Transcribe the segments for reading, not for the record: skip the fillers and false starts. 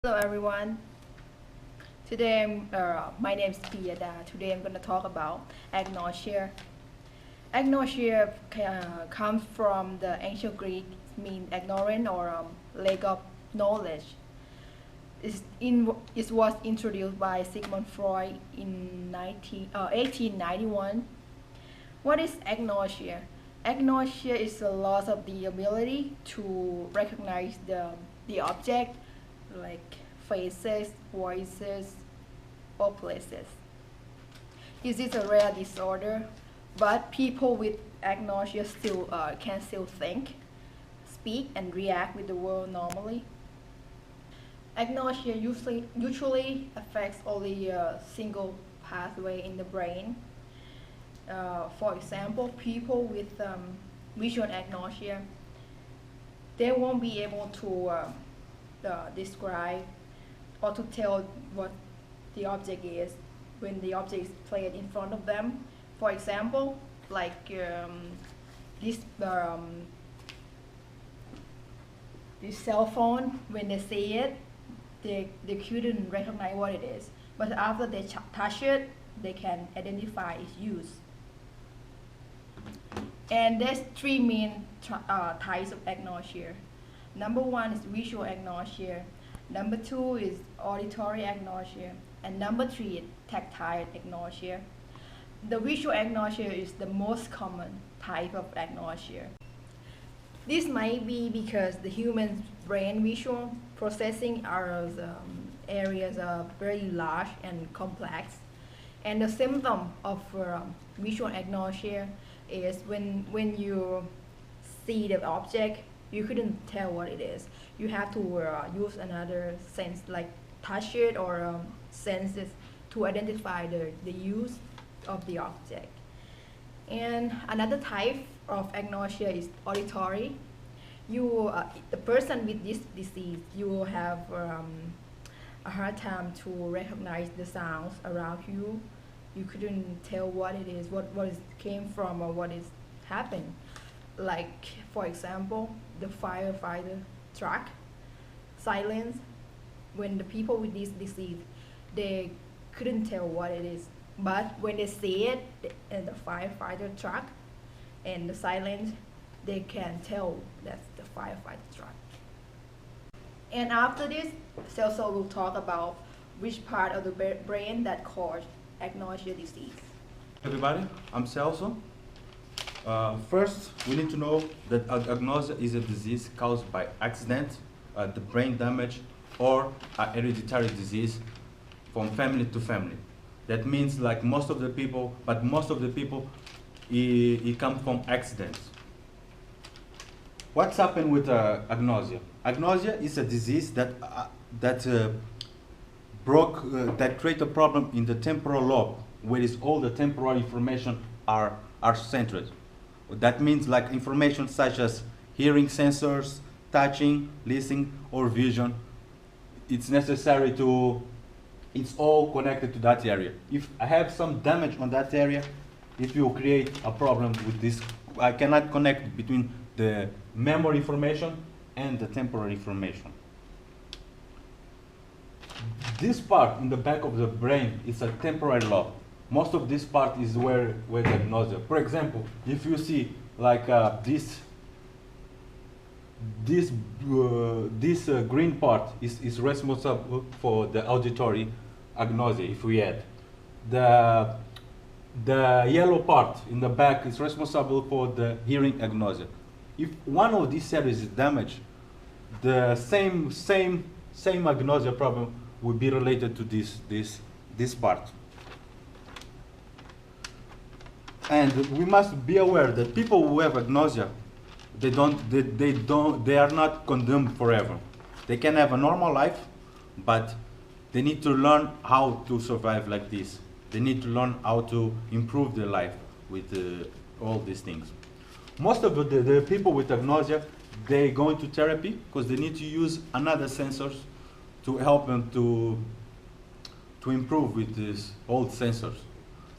Hello everyone. Today my name is Piyada. Today I'm going to talk about agnosia. Agnosia comes from the ancient Greek, mean ignorant or lack of knowledge. It was introduced by Sigmund Freud in 1891. What is agnosia? Agnosia is the loss of the ability to recognize the object like faces, voices, or places. This is a rare disorder, but people with agnosia can still think, speak, and react with the world normally. Agnosia usually affects only a single pathway in the brain. For example, people with visual agnosia, they won't be able to describe or to tell what the object is when the object is played in front of them. For example, like this cell phone, when they see it, they couldn't recognize what it is. But after they touch it, they can identify its use. And there's three main types of agnosia. Number one is visual agnosia. Number two is auditory agnosia. And number three is tactile agnosia. The visual agnosia is the most common type of agnosia. This might be because the human brain visual processing areas are very large and complex. And the symptom of visual agnosia is when you see the object, you couldn't tell what it is. You have to use another sense like touch it or senses to identify the use of the object. And another type of agnosia is auditory. The person with this disease, you will have a hard time to recognize the sounds around you. You couldn't tell what it is, what it came from, or what is happening. Like, for example, the firefighter truck silence. When the people with this disease, they couldn't tell what it is. But when they see it, the firefighter truck and the silence, they can tell that's the firefighter truck. And after this, Celso will talk about which part of the brain that causes agnosia disease. Everybody, I'm Celso. First, we need to know that agnosia is a disease caused by accident, the brain damage, or a hereditary disease from family to family. That means like most of the people it comes from accidents. What's happened with agnosia? Agnosia is a disease that create a problem in the temporal lobe, where is all the temporal information are centered. That means like information such as hearing sensors, touching, listening, or vision. It's necessary it's all connected to that area. If I have some damage on that area, it will create a problem with this. I cannot connect between the memory information and the temporal information. This part in the back of the brain is a temporal lobe. Most of this part is where the agnosia. For example, if you see like this green part is responsible for the auditory agnosia. If we add the yellow part in the back is responsible for the hearing agnosia. If one of these areas is damaged, the same agnosia problem will be related to this part. And we must be aware that people who have agnosia, they are not condemned forever. They can have a normal life, but they need to learn how to survive like this. They need to learn how to improve their life with all these things. Most of the people with agnosia, they go into therapy because they need to use another sensors to help them to improve with these old sensors.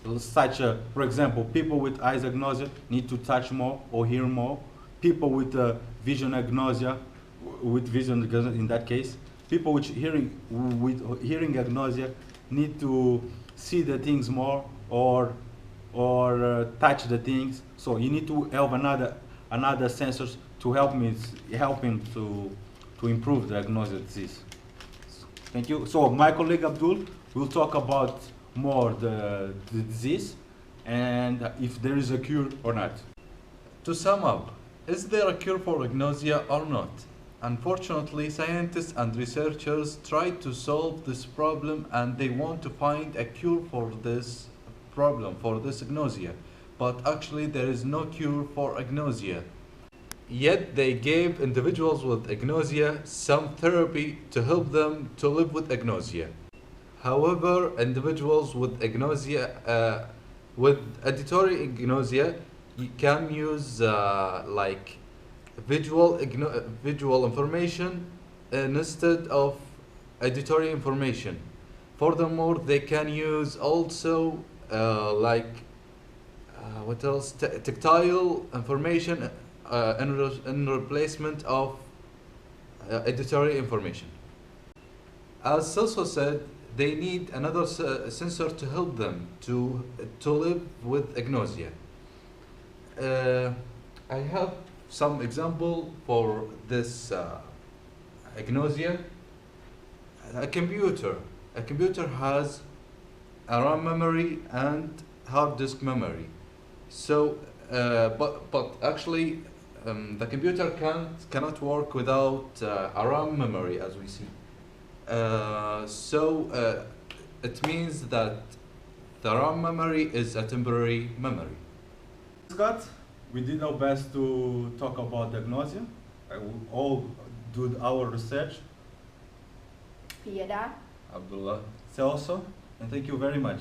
For example, people with eyes agnosia need to touch more or hear more. People with vision agnosia, in that case, people with hearing agnosia need to see the things more or touch the things. So you need to have another sensors to help him to improve the agnosia disease. Thank you. So my colleague Abdul will talk about more the disease and if there is a cure or not. To sum up, is there a cure for agnosia or not? Unfortunately, scientists and researchers try to solve this problem and they want to find a cure for this problem, for this agnosia. But actually there is no cure for agnosia. Yet they gave individuals with agnosia some therapy to help them to live with agnosia. However, individuals with agnosia, with auditory agnosia, you can use like visual information instead of auditory information. Furthermore, they can use also what else? Tactile information in replacement of auditory information. As Celso said, they need another sensor to help them to live with agnosia. I have some example for this agnosia. A computer has a RAM memory and hard disk memory. So, but actually, the computer cannot work without a RAM memory, as we see. So it means that the RAM memory is a temporary memory. Scott, we did our best to talk about agnosia. We all did our research. Pieda. Abdullah. Celso, and thank you very much.